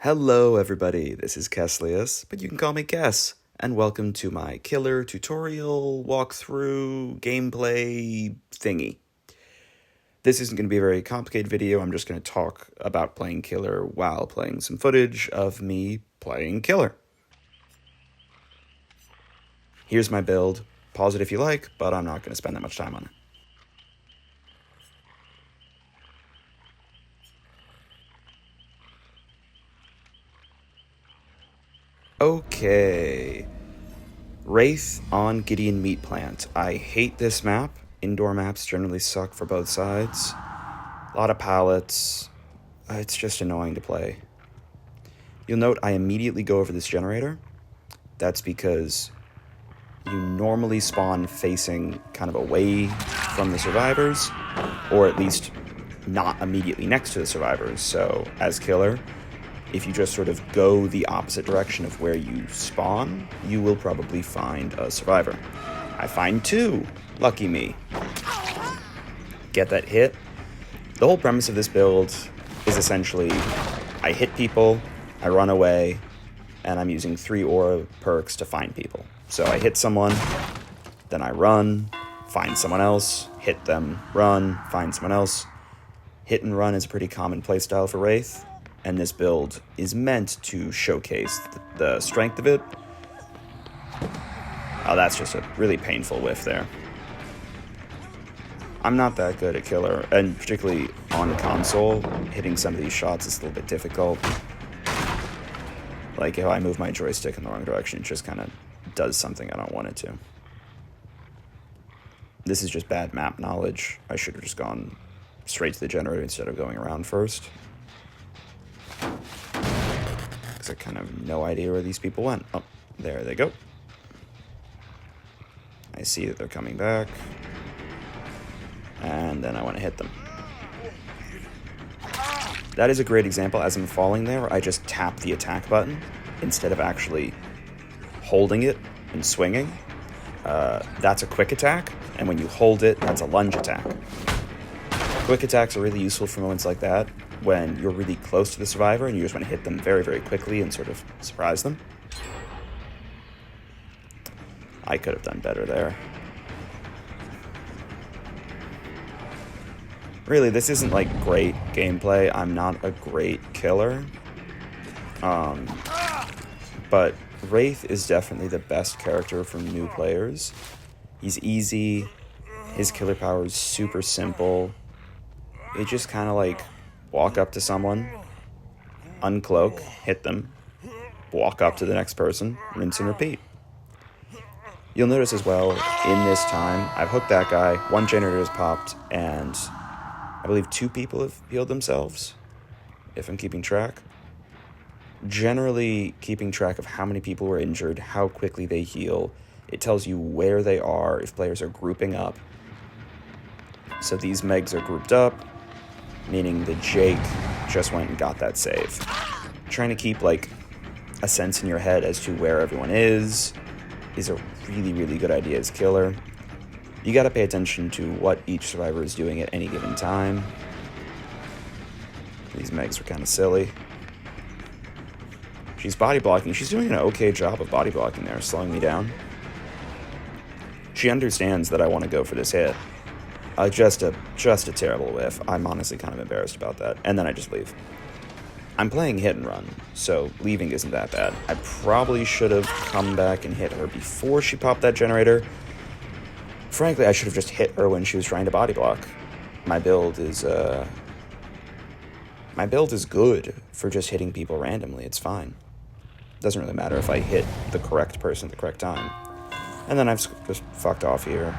Hello everybody, this is Keslius, but you can call me Kes, and welcome to my killer tutorial, walkthrough, gameplay thingy. This isn't going to be a very complicated video, I'm just going to talk about playing killer while playing some footage of me playing killer. Here's my build, pause it if you like, but I'm not going to spend that much time on it. Okay, Wraith on Gideon Meat Plant. I hate this map. Indoor maps generally suck for both sides. A lot of pallets. It's just annoying to play. You'll note I immediately go over this generator. That's because you normally spawn facing kind of away from the survivors, or at least not immediately next to the survivors. So as killer, if you just sort of go the opposite direction of where you spawn, you will probably find a survivor. I find two. Lucky me. Get that hit. The whole premise of this build is essentially I hit people, I run away, and I'm using 3 aura perks to find people. So I hit someone, then I run, find someone else, hit them, run, find someone else. Hit and run is a pretty common playstyle for Wraith, and this build is meant to showcase the strength of it. Oh, that's just a really painful whiff there. I'm not that good at killer, and particularly on console, hitting some of these shots is a little bit difficult. Like, if I move my joystick in the wrong direction, it just kind of does something I don't want it to. This is just bad map knowledge. I should have just gone straight to the generator instead of going around first. Because I kind of have no idea where these people went. Oh, there they go. I see that they're coming back. And then I want to hit them. That is a great example. As I'm falling there, I just tap the attack button instead of actually holding it and swinging. That's a quick attack, and when you hold it, that's a lunge attack. Quick attacks are really useful for moments like that, when you're really close to the survivor and you just want to hit them very, very quickly and sort of surprise them. I could have done better there. Really, this isn't like great gameplay. I'm not a great killer. But Wraith is definitely the best character for new players. He's easy. His killer power is super simple. It just kind of like walk up to someone, uncloak, hit them, walk up to the next person, rinse and repeat. You'll notice as well, in this time, I've hooked that guy, 1 generator has popped, and I believe 2 people have healed themselves, if I'm keeping track. Generally, keeping track of how many people were injured, how quickly they heal, it tells you where they are if players are grouping up. So these Megs are grouped up, meaning that Jake just went and got that save. Trying to keep like a sense in your head as to where everyone is a really, really good idea as killer. You gotta pay attention to what each survivor is doing at any given time. These Megs are kind of silly. She's body blocking. She's doing an okay job of body blocking there, slowing me down. She understands that I want to go for this hit. Just a terrible whiff. I'm honestly kind of embarrassed about that. And then I just leave. I'm playing hit and run, so leaving isn't that bad. I probably should have come back and hit her before she popped that generator. Frankly, I should have just hit her when she was trying to body block. My build is good for just hitting people randomly. It's fine. Doesn't really matter if I hit the correct person at the correct time. And then I've just fucked off here.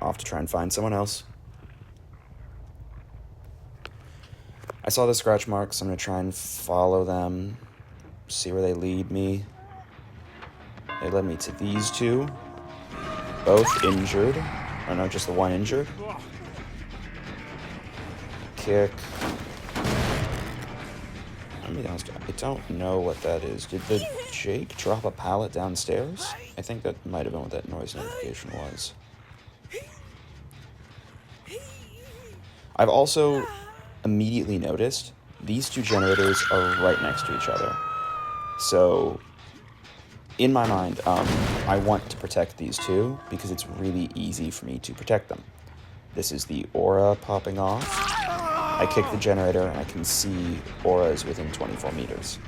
Off to try and find someone else. I saw the scratch marks. I'm going to try and follow them. See where they lead me. They led me to these 2. Both injured. Or no, just the one injured. Kick. Let me be honest, I don't know what that is. Did the Jake drop a pallet downstairs? I think that might have been what that noise notification was. I've also immediately noticed these two generators are right next to each other. So, in my mind, I want to protect these two because it's really easy for me to protect them. This is the aura popping off. I kick the generator and I can see auras within 24 meters.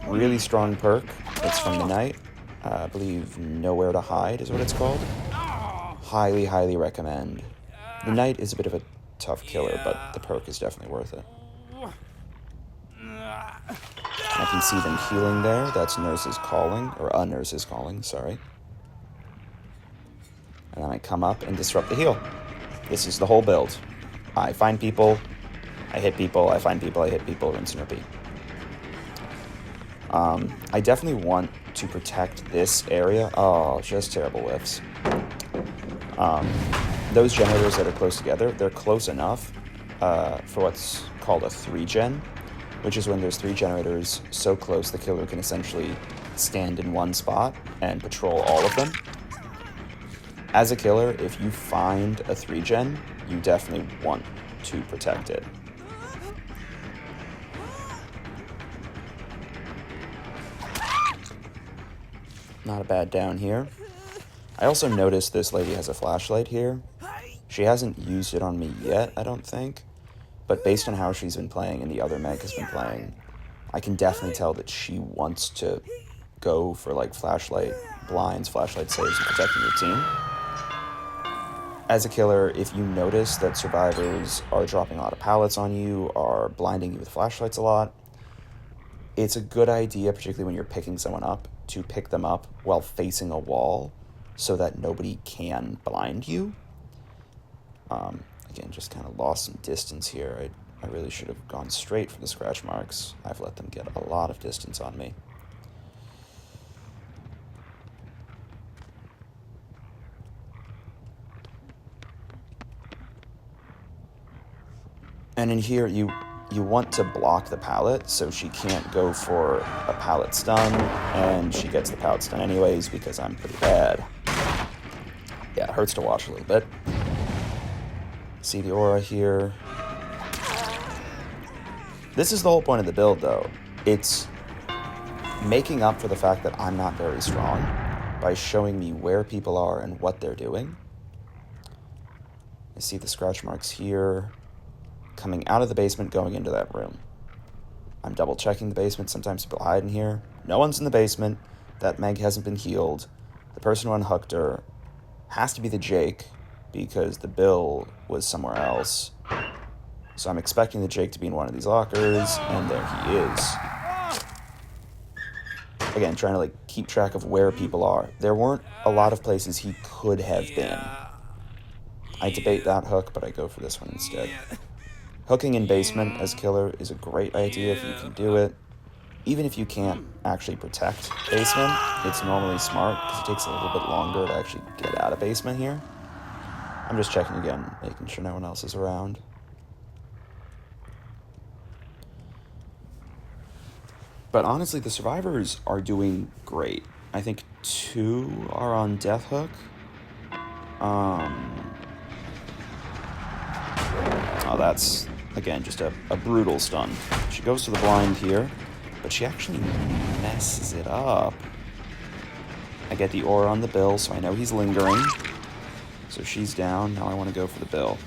Really strong perk. It's from the Knight. I believe Nowhere to Hide is what it's called. Highly, highly recommend. The Knight is a bit of a tough killer, but the perk is definitely worth it. I can see them healing there. That's Nurses Calling, or a Nurses Calling, sorry. And then I come up and disrupt the heal. This is the whole build. I find people, I hit people, I find people, I hit people, rinse and repeat. I definitely want to protect this area. Oh, just terrible whiffs. Those generators that are close together, they're close enough for what's called a 3-gen, which is when there's 3 generators so close the killer can essentially stand in one spot and patrol all of them. As a killer, if you find a 3-gen, you definitely want to protect it. Not a bad down here. I also noticed this lady has a flashlight here. She hasn't used it on me yet, I don't think. But based on how she's been playing and the other Meg has been playing, I can definitely tell that she wants to go for like flashlight blinds, flashlight saves, and protecting your team. As a killer, if you notice that survivors are dropping a lot of pallets on you, are blinding you with flashlights a lot, it's a good idea, particularly when you're picking someone up, to pick them up while facing a wall so that nobody can blind you. Again, just kind of lost some distance here. I really should have gone straight for the scratch marks. I've let them get a lot of distance on me. And in here, you want to block the pallet so she can't go for a pallet stun, and she gets the pallet stun anyways because I'm pretty bad. Yeah, it hurts to watch a little bit. See the aura here. This is the whole point of the build, though. It's making up for the fact that I'm not very strong by showing me where people are and what they're doing. I see the scratch marks here. Coming out of the basement, going into that room. I'm double checking the basement. Sometimes people hide in here. No one's in the basement. That Meg hasn't been healed. The person who unhooked her has to be the Jake because the Bill was somewhere else. So I'm expecting the Jake to be in one of these lockers, and there he is. Again, trying to like keep track of where people are. There weren't a lot of places he could have been. I debate that hook, but I go for this one instead. Hooking in basement as killer is a great idea if you can do it. Even if you can't actually protect basement, it's normally smart because it takes a little bit longer to actually get out of basement here. I'm just checking again, making sure no one else is around. But honestly, the survivors are doing great. I think 2 are on death hook. Oh, that's, again, just a brutal stun. She goes to the blind here, but she actually messes it up. I get the aura on the Bill, so I know he's lingering. So she's down. Now I want to go for the Bill.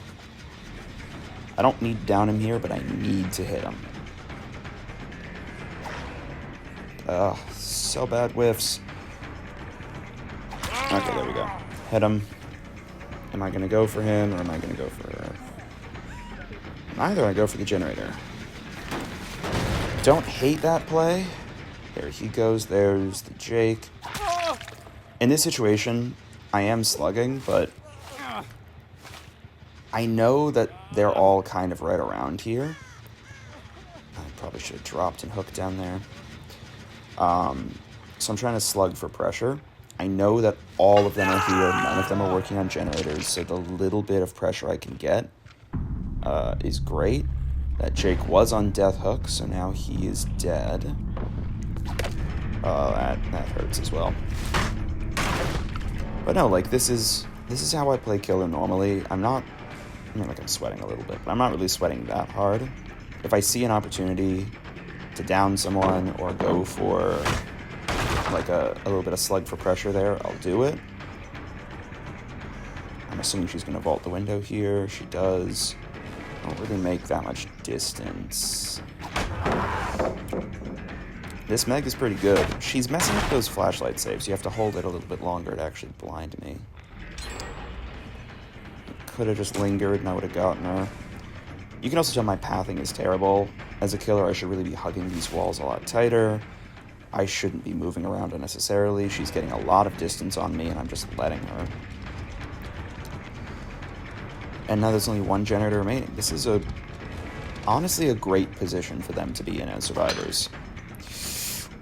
I don't need to down him here, but I need to hit him. Ugh, so bad whiffs. Okay, there we go. Hit him. Am I going to go for him, or am I going to go for her? Neither. I go for the generator. Don't hate that play. There he goes. There's the Jake. In this situation, I am slugging, but I know that they're all kind of right around here. I probably should have dropped and hooked down there. So I'm trying to slug for pressure. I know that all of them are here. None of them are working on generators, so the little bit of pressure I can get is great. That Jake was on death hook, so now he is dead. That hurts as well. But no, like this is how I play killer normally. I'm not like I'm sweating a little bit, but I'm not really sweating that hard. If I see an opportunity to down someone or go for like a little bit of slug for pressure there, I'll do it. I'm assuming she's going to vault the window here. She does. Don't really make that much distance. This Meg is pretty good. She's messing up those flashlight saves. You have to hold it a little bit longer to actually blind me. Could have just lingered and I would have gotten her. You can also tell my pathing is terrible. As a killer, I should really be hugging these walls a lot tighter. I shouldn't be moving around unnecessarily. She's getting a lot of distance on me and I'm just letting her. And now there's only one generator remaining. This is honestly a great position for them to be in as survivors.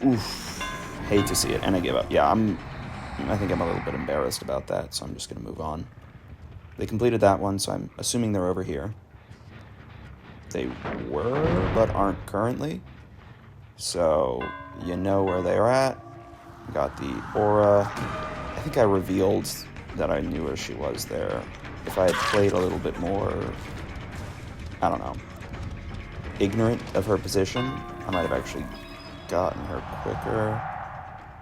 Oof. Hate to see it, and I give up. Yeah, I think I'm a little bit embarrassed about that, so I'm just going to move on. They completed that one, so I'm assuming they're over here. They were, but aren't currently. So, you know where they're at. Got the aura. I think I revealed that I knew where she was there. If I had played a little bit more, I don't know, ignorant of her position, I might have actually gotten her quicker.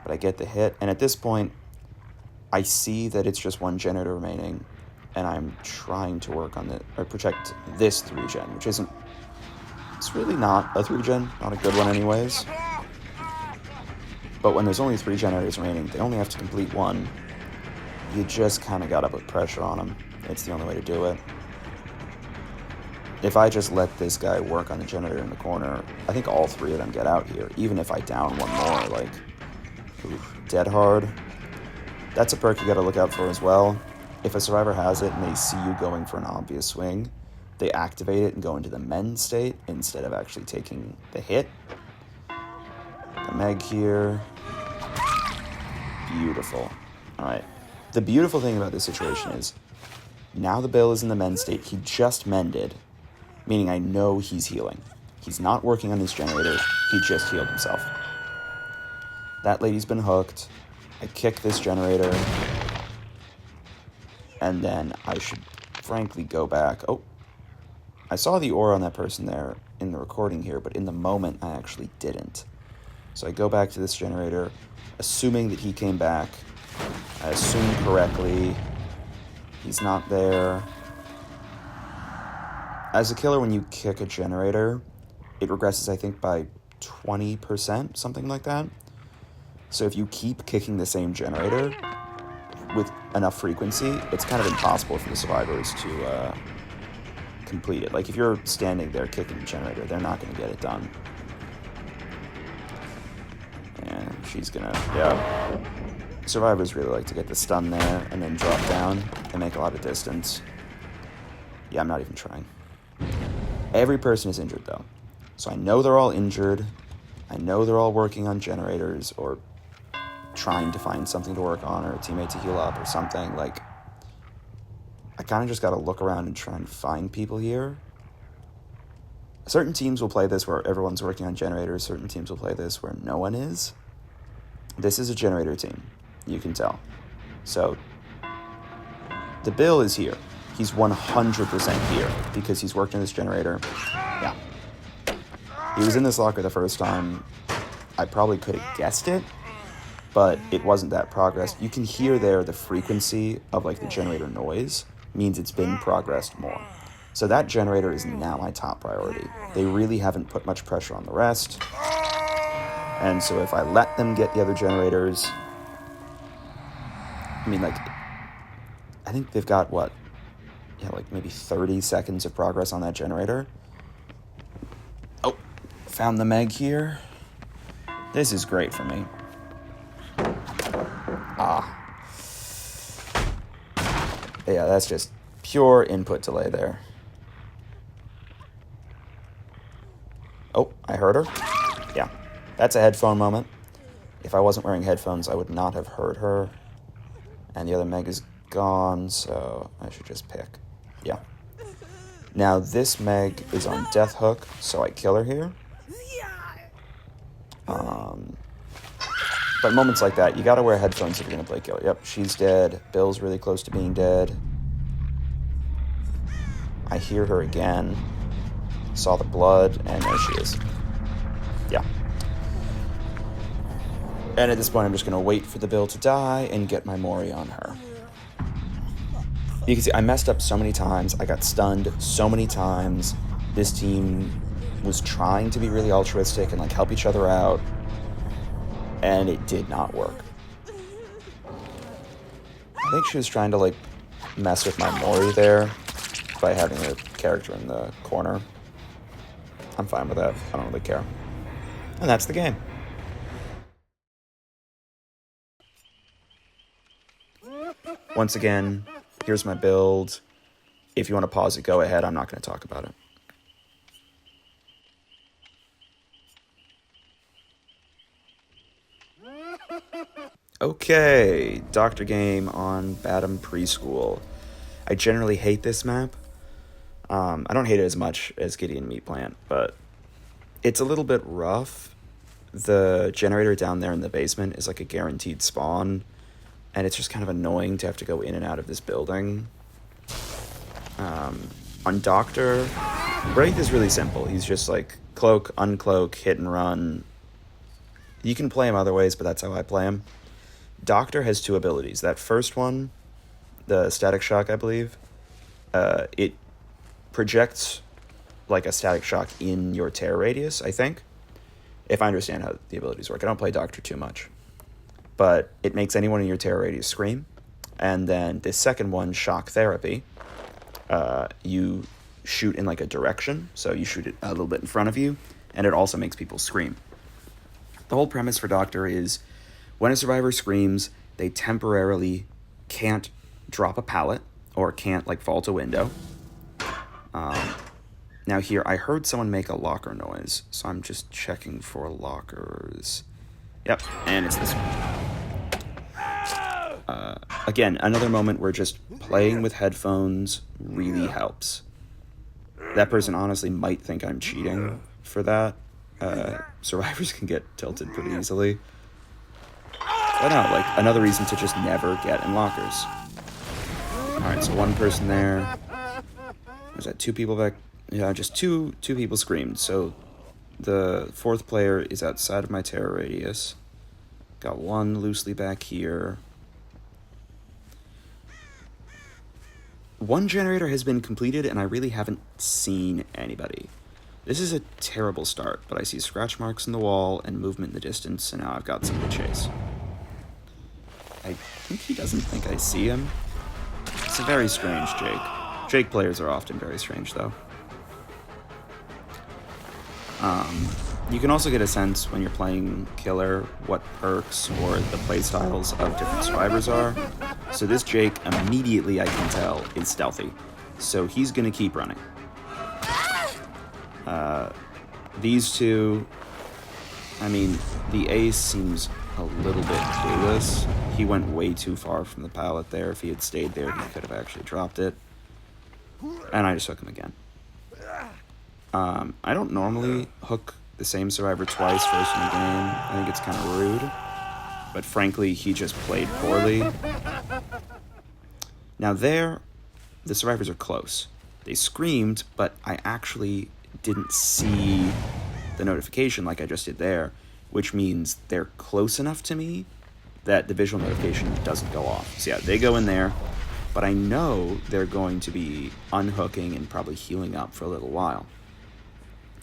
But I get the hit, and at this point, I see that it's just one generator remaining, and I'm trying to work on protect this 3-gen, which isn't, it's really not a 3-gen, not a good one anyways. But when there's only 3 generators remaining, they only have to complete one. You just kind of gotta put pressure on them. It's the only way to do it. If I just let this guy work on the generator in the corner, I think all 3 of them get out here, even if I down one more, like, oof, dead hard. That's a perk you gotta look out for as well. If a survivor has it and they see you going for an obvious swing, they activate it and go into the mend state instead of actually taking the hit. The Meg here. Beautiful. Alright. The beautiful thing about this situation is, now the Bill is in the mend state. He just mended, meaning I know he's healing. He's not working on his generator. He just healed himself. That lady's been hooked. I kick this generator. And then I should frankly go back. Oh, I saw the aura on that person there in the recording here, but in the moment I actually didn't. So I go back to this generator, assuming that he came back. I assume correctly. He's not there. As a killer, when you kick a generator, it regresses, I think, by 20%, something like that. So if you keep kicking the same generator with enough frequency, it's kind of impossible for the survivors to complete it. Like, if you're standing there kicking the generator, they're not going to get it done. And she's going to, yeah. Survivors really like to get the stun there and then drop down and make a lot of distance. Yeah, I'm not even trying. Every person is injured, though. So I know they're all injured. I know they're all working on generators or trying to find something to work on or a teammate to heal up or something. Like, I kind of just got to look around and try and find people here. Certain teams will play this where everyone's working on generators. Certain teams will play this where no one is. This is a generator team. You can tell. So, the Bill is here. He's 100% here because he's worked on this generator. Yeah. He was in this locker the first time. I probably could have guessed it, but it wasn't that progressed. You can hear there the frequency of like the generator noise means it's been progressed more. So that generator is now my top priority. They really haven't put much pressure on the rest. And so if I let them get the other generators, I mean, like, I think they've got, what? Yeah, like maybe 30 seconds of progress on that generator. Oh, found the Meg here. This is great for me. Ah. Yeah, that's just pure input delay there. Oh, I heard her. Yeah, that's a headphone moment. If I wasn't wearing headphones, I would not have heard her. And the other Meg is gone, so I should just pick. Yeah. Now, this Meg is on death hook, so I kill her here. But moments like that, you gotta wear headphones if you're gonna play killer. Yep, she's dead. Bill's really close to being dead. I hear her again. saw the blood, and there she is. Yeah. And at this point, I'm just going to wait for the Bill to die and get my Mori on her. You can see I messed up so many times. I got stunned so many times. This team was trying to be really altruistic and, like, help each other out. And it did not work. I think she was trying to, like, mess with my Mori there by having a character in the corner. I'm fine with that. I don't really care. And that's the game. Once again, here's my build. If you want to pause it, go ahead. I'm not going to talk about it. Okay, Doctor Game on Badham Preschool. I generally hate this map. I don't hate it as much as Gideon Meat Plant, but it's a little bit rough. The generator down there in the basement is like a guaranteed spawn, and it's just kind of annoying to have to go in and out of this building. On Doctor, Wraith is really simple. He's just like cloak, uncloak, hit and run. You can play him other ways, but that's how I play him. Doctor has two abilities. That first one, the static shock, I believe, it projects like a static shock in your terror radius, I think, if I understand how the abilities work. I don't play Doctor too much, but it makes anyone in your terror radius scream. And then the second one, shock therapy, you shoot in like a direction, so you shoot it a little bit in front of you, and it also makes people scream. The whole premise for Doctor is when a survivor screams, they temporarily can't drop a pallet or can't like vault a window. Now here, I heard someone make a locker noise, so I'm just checking for lockers. Yep, and it's this one. Again, another moment where just playing with headphones really helps. That person honestly might think I'm cheating for that. Survivors can get tilted pretty easily. But no, like, another reason to just never get in lockers. Alright, so one person there. Was that two people back? Yeah, just two people screamed. So the fourth player is outside of my terror radius. Got one loosely back here. One generator has been completed, and I really haven't seen anybody. This is a terrible start, but I see scratch marks in the wall and movement in the distance, and now I've got some to chase. I think he doesn't think I see him. It's a very strange Jake. Jake players are often very strange, though. You can also get a sense when you're playing Killer what perks or the playstyles of different survivors are. So this Jake, immediately I can tell, is stealthy. So he's going to keep running. These two, I mean, the ace seems a little bit clueless. He went way too far from the pallet there. If he had stayed there, he could have actually dropped it. And I just hook him again. I don't normally hook the same survivor twice first in the game. I think it's kind of rude. But frankly, he just played poorly. Now there, the survivors are close. They screamed, but I actually didn't see the notification like I just did there, which means they're close enough to me that the visual notification doesn't go off. So yeah, they go in there, but I know they're going to be unhooking and probably healing up for a little while.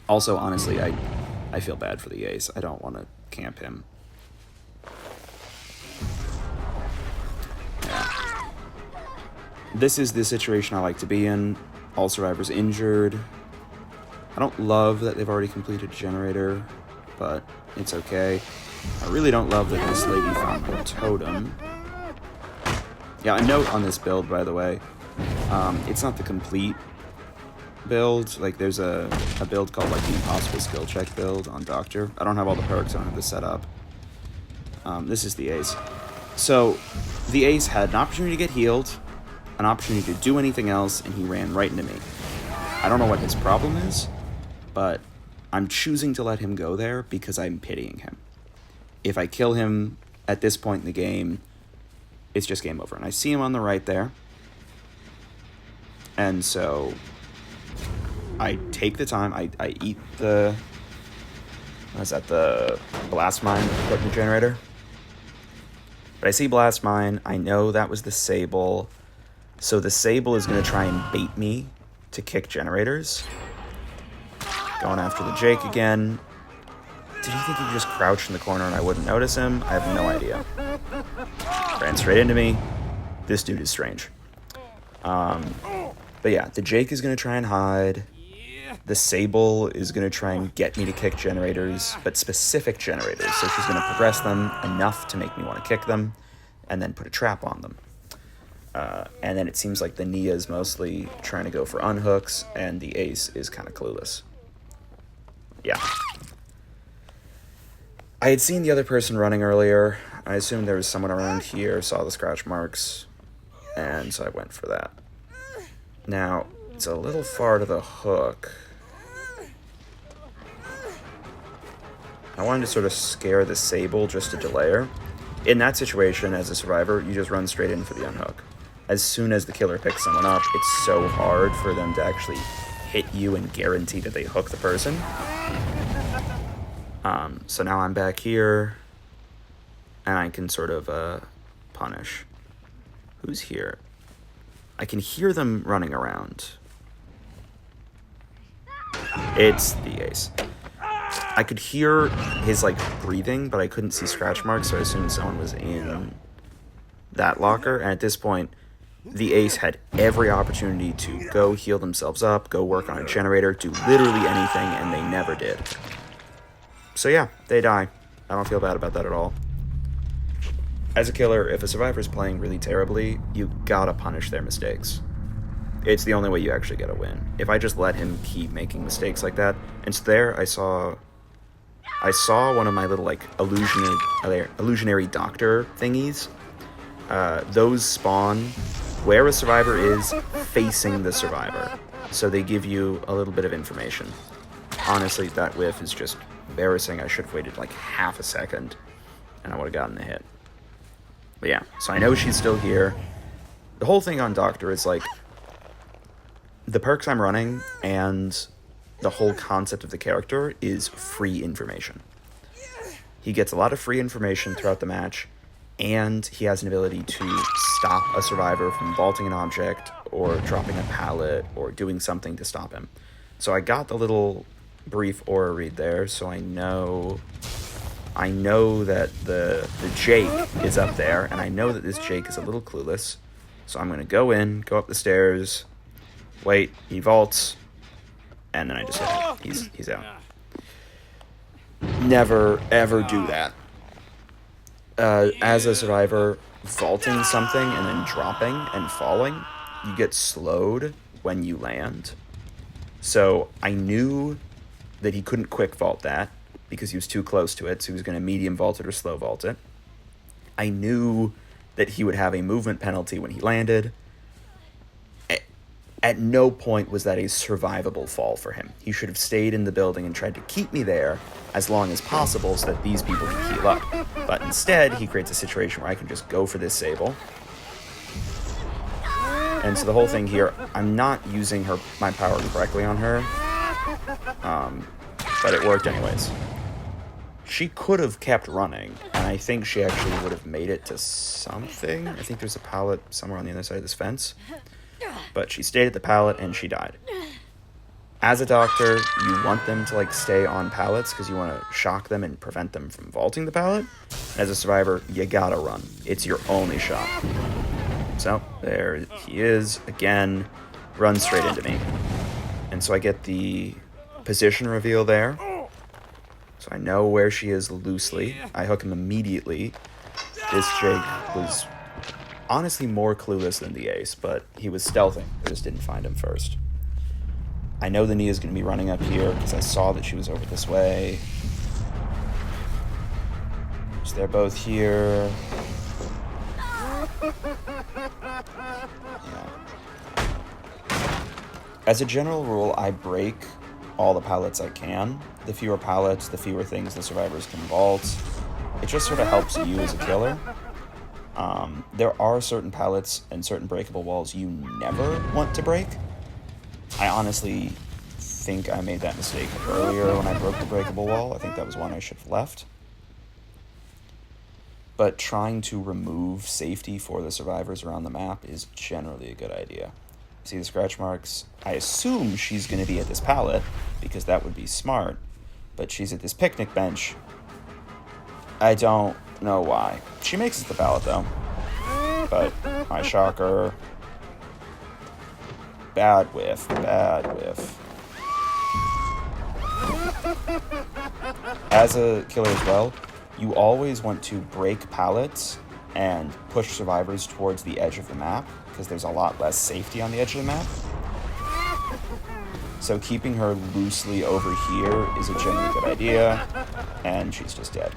Also, honestly, I feel bad for the ace. I don't want to camp him. Yeah. This is the situation I like to be in. All survivors injured. I don't love that they've already completed generator, but it's okay. I really don't love that this lady found her totem. Yeah, a note on this build, by the way. It's not the complete build. Like, there's a build called, like, the Impossible Skill Check build on Doctor. I don't have all the perks. I don't have this set up. This is the ace. So, the ace had an opportunity to get healed, an opportunity to do anything else, and he ran right into me. I don't know what his problem is, but I'm choosing to let him go there because I'm pitying him. If I kill him at this point in the game, it's just game over. And I see him on the right there. And so I take the time. I eat the... What is that? The blast mine that put in the generator? But I see blast mine. I know that was the Sable. So the Sable is going to try and bait me to kick generators. Going after the Jake again. Did he think he could just crouch in the corner and I wouldn't notice him? I have no idea. Ran straight into me. This dude is strange. But yeah, the Jake is going to try and hide. The Sable is going to try and get me to kick generators, but specific generators. So she's going to progress them enough to make me want to kick them and then put a trap on them. And then it seems like the Nia is mostly trying to go for unhooks, and the Ace is kind of clueless. Yeah. I had seen the other person running earlier. I assumed there was someone around here, saw the scratch marks, and so I went for that. Now, it's a little far to the hook. I wanted to sort of scare the Sable just to delay her. In that situation, as a survivor, you just run straight in for the unhook. As soon as the killer picks someone up, it's so hard for them to actually hit you and guarantee that they hook the person. So now I'm back here, and I can sort of punish. Who's here? I can hear them running around. It's the Ace. I could hear his, breathing, but I couldn't see scratch marks, so I assumed someone was in that locker. And at this point, the Ace had every opportunity to go heal themselves up, go work on a generator, do literally anything, and they never did. So yeah, they die. I don't feel bad about that at all. As a killer, if a survivor's playing really terribly, you gotta punish their mistakes. It's the only way you actually get a win. If I just let him keep making mistakes like that, and so there I saw one of my little illusionary doctor thingies. Those spawn where a survivor is facing the survivor, so they give you a little bit of information. Honestly, that whiff is just embarrassing. I should have waited half a second, and I would have gotten the hit. But yeah, so I know she's still here. The whole thing on Doctor is the perks I'm running and the whole concept of the character is free information. He gets a lot of free information throughout the match, and he has an ability to stop a survivor from vaulting an object or dropping a pallet or doing something to stop him. So I got the little brief aura read there, so I know that the Jake is up there, and I know that this Jake is a little clueless. So I'm going to go up the stairs, wait, he vaults, and then I just hit him. He's out. Never, ever do that. As a survivor, vaulting something and then dropping and falling, you get slowed when you land. So I knew that he couldn't quick vault that because he was too close to it, so he was going to medium vault it or slow vault it. I knew that he would have a movement penalty when he landed. At no point was that a survivable fall for him. He should have stayed in the building and tried to keep me there as long as possible so that these people can heal up. But instead, he creates a situation where I can just go for this Sable. And so the whole thing here, I'm not using my power correctly on her, but it worked anyways. She could have kept running, and I think she actually would have made it to something. I think there's a pallet somewhere on the other side of this fence. But she stayed at the pallet, and she died. As a doctor, you want them to stay on pallets because you want to shock them and prevent them from vaulting the pallet. As a survivor, you gotta run. It's your only shot. So, there he is, again, runs straight into me. And so I get the position reveal there. So I know where she is loosely. I hook him immediately. This Jake was honestly more clueless than the Ace, but he was stealthing. I just didn't find him first. I know the Nia's going to be running up here because I saw that she was over this way. So they're both here. Yeah. As a general rule, I break all the pallets I can. The fewer pallets, the fewer things the survivors can vault. It just sort of helps you as a killer. There are certain pallets and certain breakable walls you never want to break. I honestly think I made that mistake earlier when I broke the breakable wall. I think that was one I should have left. But trying to remove safety for the survivors around the map is generally a good idea. See the scratch marks? I assume she's going to be at this pallet, because that would be smart. But she's at this picnic bench. I don't know why. She makes it to the pallet, though. But I shock her. Bad whiff, bad whiff. As a killer as well, you always want to break pallets and push survivors towards the edge of the map, because there's a lot less safety on the edge of the map. So keeping her loosely over here is a generally good idea, and she's just dead.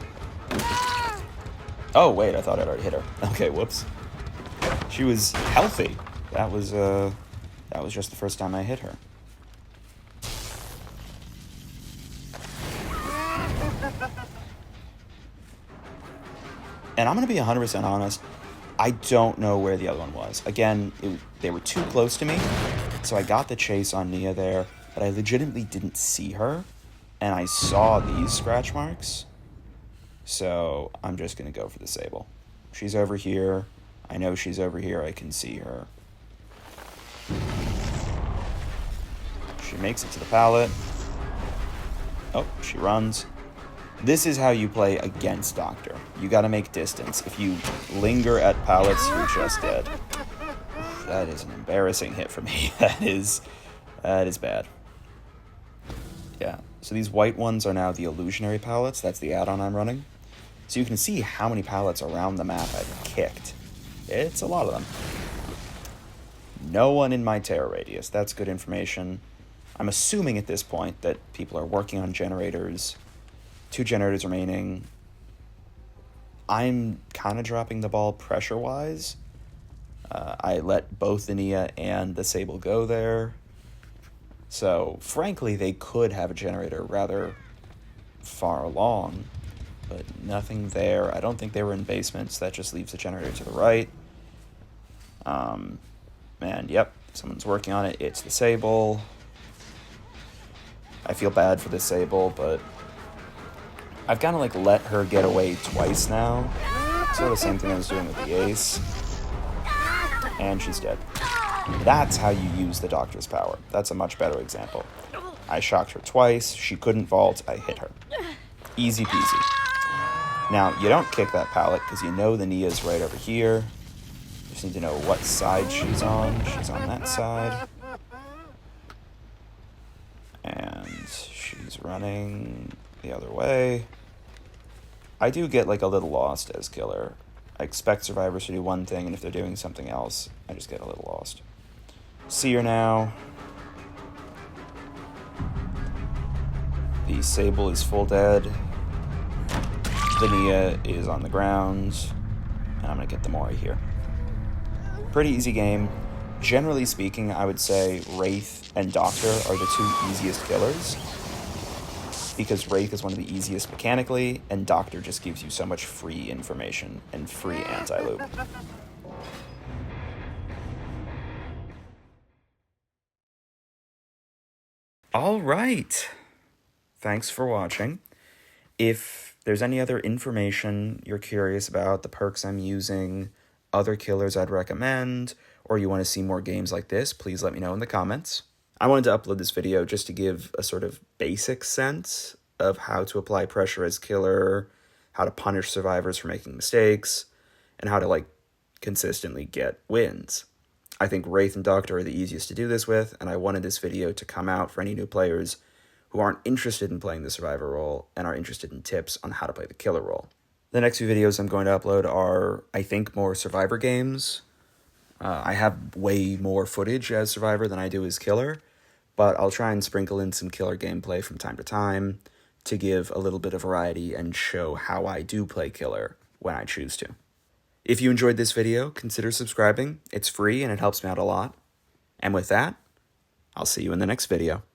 Oh, wait, I thought I'd already hit her. Okay, whoops. She was healthy. That was just the first time I hit her. And I'm going to be 100% honest, I don't know where the other one was. Again, they were too close to me, so I got the chase on Nia there, but I legitimately didn't see her, and I saw these scratch marks, so I'm just going to go for the Sable. She's over here. I know she's over here. I can see her. She makes it to the pallet. Oh, she runs. This is how you play against Doctor. You gotta make distance. If you linger at pallets, you're just dead. That is an embarrassing hit for me. That is bad. Yeah, so these white ones are now the illusionary pallets. That's the add-on I'm running. So you can see how many pallets around the map I've kicked. It's a lot of them. No one in my terror radius. That's good information. I'm assuming at this point that people are working on generators. 2 generators remaining. I'm kind of dropping the ball pressure-wise. I let both the Nia and the Sable go there. So, frankly, they could have a generator rather far along, but nothing there. I don't think they were in basements. That just leaves the generator to the right. And, yep, someone's working on it. It's the Sable. I feel bad for the Sable, but I've kind of like let her get away twice now. Sort of the same thing I was doing with the Ace. And she's dead. That's how you use the Doctor's power. That's a much better example. I shocked her twice. She couldn't vault. I hit her. Easy peasy. Now, you don't kick that pallet because you know the Nia's right over here. You just need to know what side she's on. She's on that side. And she's running the other way. I do get like a little lost as killer. I expect survivors to do one thing, and if they're doing something else, I just get a little lost. See her now. The Sable is full dead. The Nia is on the ground. And I'm going to get the Mori here. Pretty easy game. Generally speaking, I would say Wraith and Doctor are the 2 easiest killers, because Wraith is one of the easiest mechanically, and Doctor just gives you so much free information and free anti-loop. All right. Thanks for watching. If there's any other information you're curious about, the perks I'm using, other killers I'd recommend, or you want to see more games like this, please let me know in the comments. I wanted to upload this video just to give a sort of basic sense of how to apply pressure as killer, how to punish survivors for making mistakes, and how to, like, consistently get wins. I think Wraith and Doctor are the easiest to do this with, and I wanted this video to come out for any new players who aren't interested in playing the survivor role and are interested in tips on how to play the killer role. The next few videos I'm going to upload are, I think, more survivor games. I have way more footage as survivor than I do as killer, but I'll try and sprinkle in some killer gameplay from time to time to give a little bit of variety and show how I do play killer when I choose to. If you enjoyed this video, consider subscribing. It's free and it helps me out a lot. And with that, I'll see you in the next video.